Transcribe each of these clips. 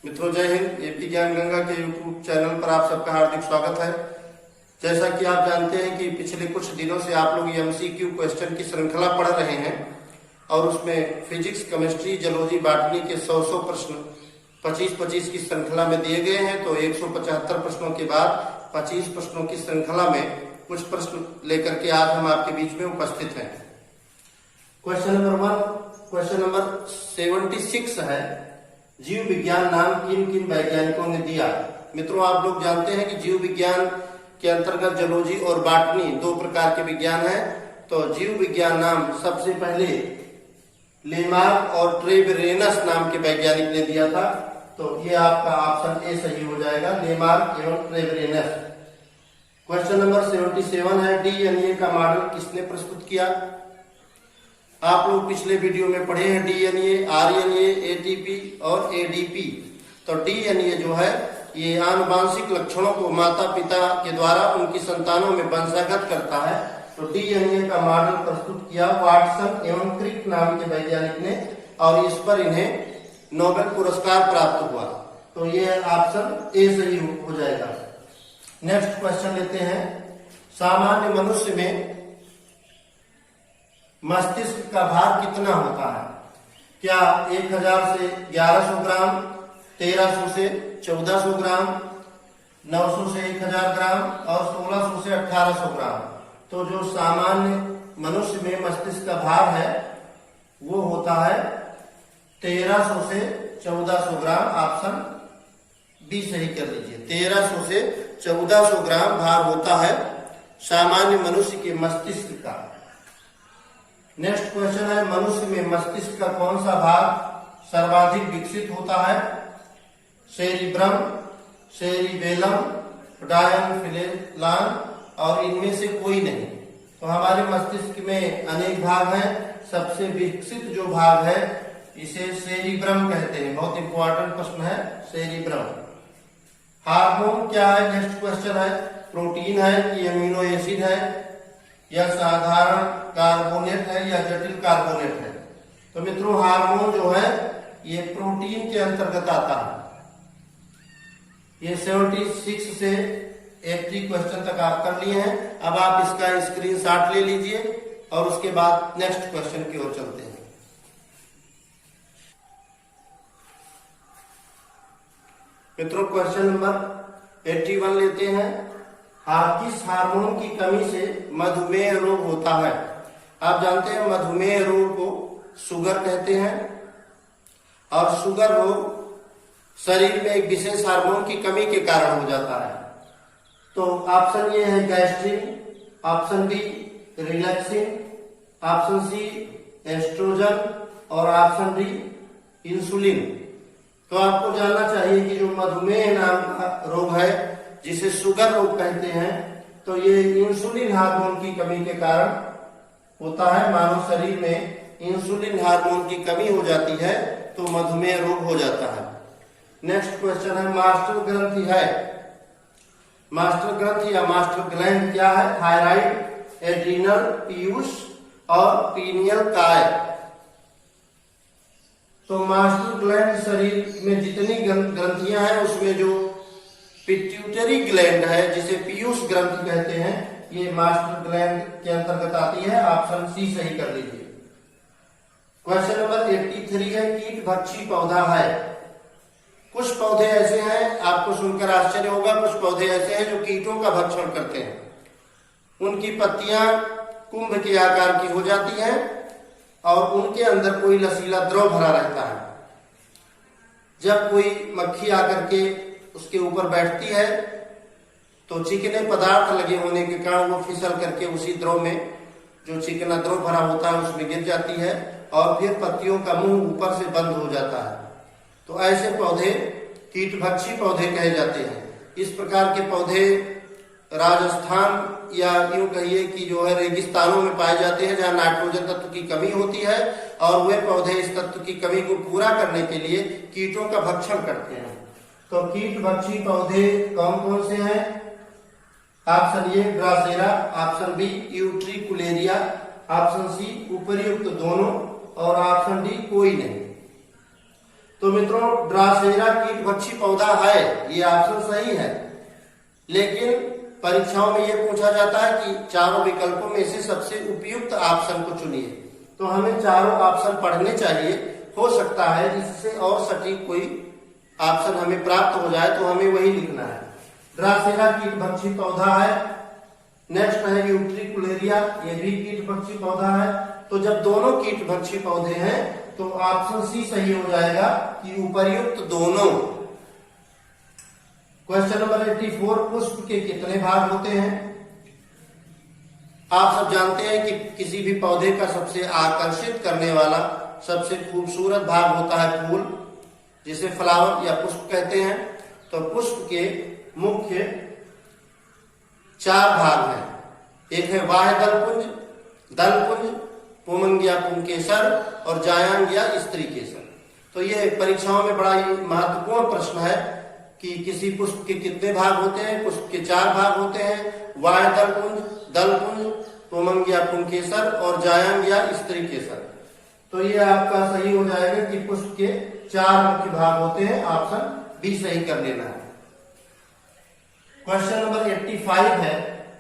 मित्रों जय हिंद। एपी ज्ञान गंगा के यूट्यूब चैनल पर आप सबका हार्दिक स्वागत है। जैसा कि आप जानते हैं कि पिछले कुछ दिनों से आप लोग एमसीक्यू क्वेश्चन की श्रृंखला पढ़ रहे हैं और उसमें फिजिक्स, केमिस्ट्री, जूलॉजी, बॉटनी के 100 प्रश्न 25-25 की श्रृंखला में दिए गए हैं। तो 175 प्रश्नों के बाद 25 प्रश्नों की श्रृंखला में कुछ प्रश्न लेकर के आज हम आपके बीच में उपस्थित हैं। क्वेश्चन नंबर 76 है, जीव विज्ञान नाम किन किन वैज्ञानिकों ने दिया। मित्रों आप लोग जानते हैं कि जीव विज्ञान के अंतर्गत जूलॉजी और बॉटनी दो प्रकार के विज्ञान हैं। तो जीव विज्ञान नाम सबसे पहले लेमार्क और ट्रेवेरेनस नाम के वैज्ञानिक ने दिया था। तो ये आपका ऑप्शन ए सही हो जाएगा, लेमार्क एवं ट्रेवेरेनस। क्वेश्चन नंबर 77 है, डीएनए का मॉडल किसने प्रस्तुत किया। आप लोग पिछले वीडियो में पढ़े हैं डीएनए, आरएनए, एटीपी और एडीपी। तो डीएनए जो है ये आनुवांशिक लक्षणों को माता पिता के द्वारा उनकी संतानों में वंशागत करता है। तो डीएनए का मॉडल प्रस्तुत किया वाटसन एवं क्रिक नाम के वैज्ञानिक ने और इस पर इन्हें नोबेल पुरस्कार प्राप्त हुआ। तो ये ऑप्शन ए सही हो जाएगा। नेक्स्ट क्वेश्चन लेते हैं, सामान्य मनुष्य में मस्तिष्क का भार कितना होता है। क्या 1000 से 1100 ग्राम, 1300 से 1400 ग्राम, 900 से 1000 ग्राम और 1600 से 1800 ग्राम। तो जो सामान्य मनुष्य में मस्तिष्क का भार है वो होता है 1300 से 1400 ग्राम। ऑप्शन बी सही कर लीजिए, 1300 से 1400 ग्राम भार होता है सामान्य मनुष्य के मस्तिष्क का। नेक्स्ट क्वेश्चन है, मनुष्य में मस्तिष्क का कौन सा भाग सर्वाधिक विकसित होता है। सेरिब्रम, सेरिबेलम, डायनफ्लेलान और इनमें से कोई नहीं। तो हमारे मस्तिष्क में अनेक भाग हैं, सबसे विकसित जो भाग है इसे सेरिब्रम कहते हैं। बहुत इंपॉर्टेंट प्रश्न है सेरिब्रम। हार्मोन क्या है, नेक्स्ट क्वेश्चन है, प्रोटीन है कि अमीनो एसिड है या साधारण कार्बोनेट है या जटिल कार्बोनेट है। तो मित्रों हार्मोन जो है ये प्रोटीन के अंतर्गत आता है। ये 76 से 80 क्वेश्चन तक आप कर लिए हैं। अब आप इसका स्क्रीनशॉट ले लीजिए और उसके बाद नेक्स्ट क्वेश्चन की ओर चलते हैं। मित्रों क्वेश्चन नंबर 81 लेते हैं, किस हार्मोन की कमी से मधुमेह रोग होता है। आप जानते हैं मधुमेह रोग को शुगर कहते हैं और शुगर रोग शरीर में एक विशेष हार्मोन की कमी के कारण हो जाता है। तो ऑप्शन ए है gastrin, option b relaxin, option c estrogen और ऑप्शन डी इंसुलिन। तो आपको जानना चाहिए कि जो मधुमेह नाम का रोग है जिसे शुगर रोग कहते हैं तो ये इंसुलिन हार्मोन की कमी के कारण होता है। मानव शरीर में इंसुलिन हार्मोन की कमी हो जाती है तो मधुमेह रोग हो जाता है। नेक्स्ट क्वेश्चन है, मास्टर ग्रंथि है। मास्टर ग्रंथि या मास्टर ग्लैंड क्या है। थायराइड, एड्रिनल, पीयूष और पीनियल काय। तो मास्टर ग्लैंड शरीर में जितनी ग्रंथियां हैं उसमें जो पिट्यूटरी ग्लैंड है जिसे पीयूष ग्रंथि कहते हैं ये मास्टर ग्लैंड के अंतर्गत आती है। ऑप्शन सी सही कर लीजिए। क्वेश्चन नंबर 83 है, कीट भक्षी पौधा है। कुछ पौधे ऐसे हैं, आपको सुनकर आश्चर्य होगा, कुछ पौधे ऐसे हैं जो कीटों का भक्षण करते हैं। उनकी पत्तियां कुंभ के आकार की हो जाती हैं और उनके अंदर कोई लसीला द्रव भरा रहता है। जब कोई मक्खी आकर के उसके ऊपर बैठती है तो चिकने पदार्थ लगे होने के कारण वो फिसल करके उसी द्रव में जो चिकना द्रव भरा होता है उसमें गिर जाती है और फिर पत्तियों का मुंह ऊपर से बंद हो जाता है। तो ऐसे पौधे कीटभक्षी पौधे कहे जाते हैं। इस प्रकार के पौधे राजस्थान या यूं कहिए कि जो है रेगिस्तानों में पाए जाते हैं जहां नाइट्रोजन तत्व की कमी होती है और वे पौधे इस तत्व की कमी को पूरा करने के लिए कीटों का भक्षण करते हैं। तो कीटभक्षी पौधे कौन कौन से हैं। Option A drosera, option B utricularia, option C उपर्युक्त दोनों और ऑप्शन डी कोई नहीं। तो मित्रों ड्रासेरा कीटभक्षी पौधा है, ये ऑप्शन सही है। लेकिन परीक्षाओं में ये पूछा जाता है कि चारों विकल्पों में से सबसे उपयुक्त ऑप्शन को चुनिए। तो हमें चारों ऑप्शन पढ़ने चाहिए, हो सकता है जिससे और सटीक कोई ऑप्शन हमें प्राप्त हो जाए, तो हमें वही लिखना है। ड्रासेरा कीटभक्षी पौधा है। नेक्स्ट है यूट्रिकुलेरिया, ये भी कीटभक्षी पौधा है। तो जब दोनों कीटभक्षी पौधे हैं तो ऑप्शन सी सही हो जाएगा कि उपर्युक्त दोनों। क्वेश्चन नंबर 84, पुष्प के कितने भाग होते हैं? आप सब जानते हैं कि किसी भी पौधे का सबसे आकर्षित करने वाला, सबसे खूबसूरत भाग होता है फूल, जिसे फ्लावर या पुष्प कहते हैं। तो पुष्प के मुख्य 4 भाग हैं। एक है बाह्य दलपुंज, दलपुंज, पुंमंगिया पुंकेसर और जायांग या स्त्री केसर। तो ये परीक्षाओं में बड़ा ही महत्वपूर्ण प्रश्न है कि किसी पुष्प के कितने भाग होते हैं। पुष्प के 4 भाग होते हैं, बाह्य दलपुंज, दलपुंज, पुंमंगिया पुंकेसर और जायांग या स्त्री केसर। तो ये आपका सही हो जाएगा कि पुष्प के 4 मुख्य भाग होते हैं। ऑप्शन बी सही कर लेना है। क्वेश्चन नंबर 85 है,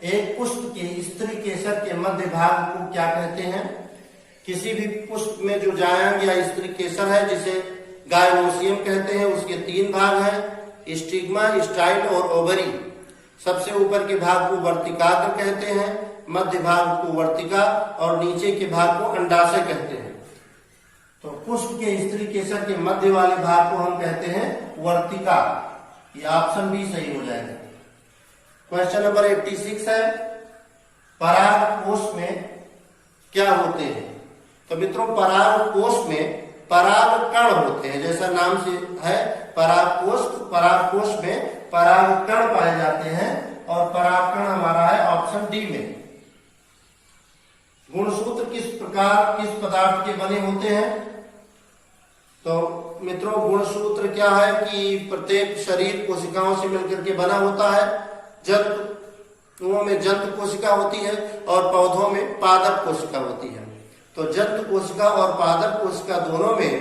एक पुष्प के स्त्री केसर के मध्य भाग को क्या कहते हैं? किसी भी पुष्प में जो जायांग या स्त्री केसर है, जिसे गायनोसियम कहते हैं, उसके 3 भाग हैं, स्टिग्मा, स्टाइल और ओवरी। सबसे ऊपर के भाग को वर्तिकाग्र कहते हैं, मध्य भाग को वर्तिका और नीचे के भाग को अंडाशय कहते हैं। तो पुष्प के स्त्री केसर के मध्य वाले भाग को हम कहते हैं वर्तिका। ये ऑप्शन भी सही हो जाएगा। क्वेश्चन नंबर 86 है, परागकोश में क्या होते हैं? तो मित्रों परागकोश में परागकण होते हैं, जैसा नाम से है परागकोश। तो परागकोश में परागकण पाए जाते हैं और परागकण हमारा है ऑप्शन डी में। गुणसूत्र किस प्रकार, किस पदार्थ के बने होते हैं? तो मित्रों गुणसूत्र क्या है कि प्रत्येक शरीर कोशिकाओं से मिलकर के बना होता है। जंतुओं में जंतु कोशिका होती है और पौधों में पादप कोशिका होती है। तो जंतु कोशिका और पादप कोशिका दोनों में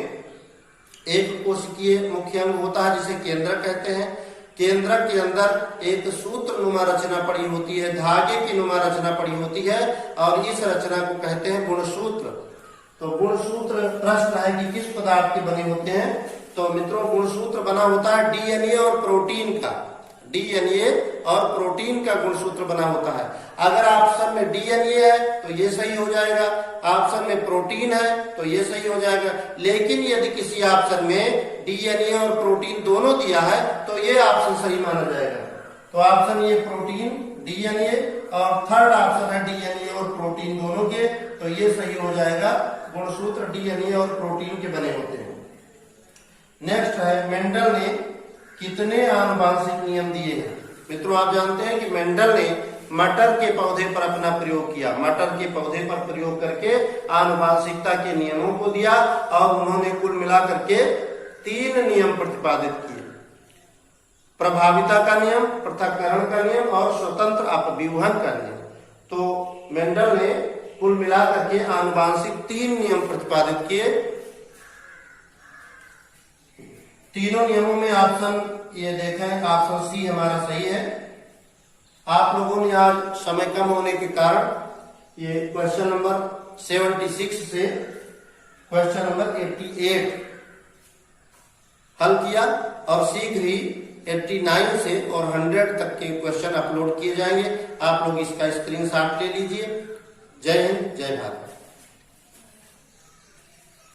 एक कोशिकीय मुख्य अंग होता है, जिसे केंद्रक कहते हैं। केंद्रक के अंदर एक सूत्र नुमा रचना पड़ी होती है, धागे की नुमा रचना पड़ी होती है और इस रचना को कहते हैं गुणसूत्र। तो गुणसूत्र प्रश्न है कि किस पदार्थ के बने होते हैं? तो मित्रों गुणसूत्र बना होता है डीएनए और प्रोटीन का। डीएनए और प्रोटीन का गुणसूत्र बना होता है। अगर ऑप्शन में डीएनए है तो ये सही हो जाएगा, ऑप्शन में प्रोटीन है तो ये सही हो जाएगा। लेकिन यदि किसी ऑप्शन में डीएनए और प्रोटीन दोनों दिया है तो ये ऑप्शन सही माना जाएगा। तो ऑप्शन ये प्रोटीन, डीएनए और थर्ड ऑप्शन है डीएनए और प्रोटीन दोनों के, तो ये सही हो जाएगा। गुणसूत्र डीएनए और प्रोटीन के बने होते हैं। नेक्स्ट है, मेंडल ने कितने आनुवांशिक नियम दिए हैं? मित्रों आप जानते हैं कि मेंडल ने मटर के पौधे पर अपना प्रयोग किया। मटर के पौधे पर प्रयोग करके आनुवांशिकता के नियमों को दिया और उन्होंने कुल मिलाकर के 3 नियम प्रतिपादित किए। प्रभाविता का नियम, पृथक्करण का नियम और स्वतंत्र अपव्यूहन का नियम। तो मेंडल ने कुल मिलाकर के आनुवांशिक 3 नियम प्रतिपादित किए। तीनों नियमों में ऑप्शन ये देखें, ऑप्शन सी हमारा सही है। आप लोगों ने आज समय कम होने के कारण ये क्वेश्चन नंबर 76 से क्वेश्चन नंबर 88 हल किया और शीघ्र ही 89 से और 100 तक के क्वेश्चन अपलोड किए जाएंगे। आप लोग इसका स्क्रीनशॉट ले लीजिए। जय हिंद, जय भारत।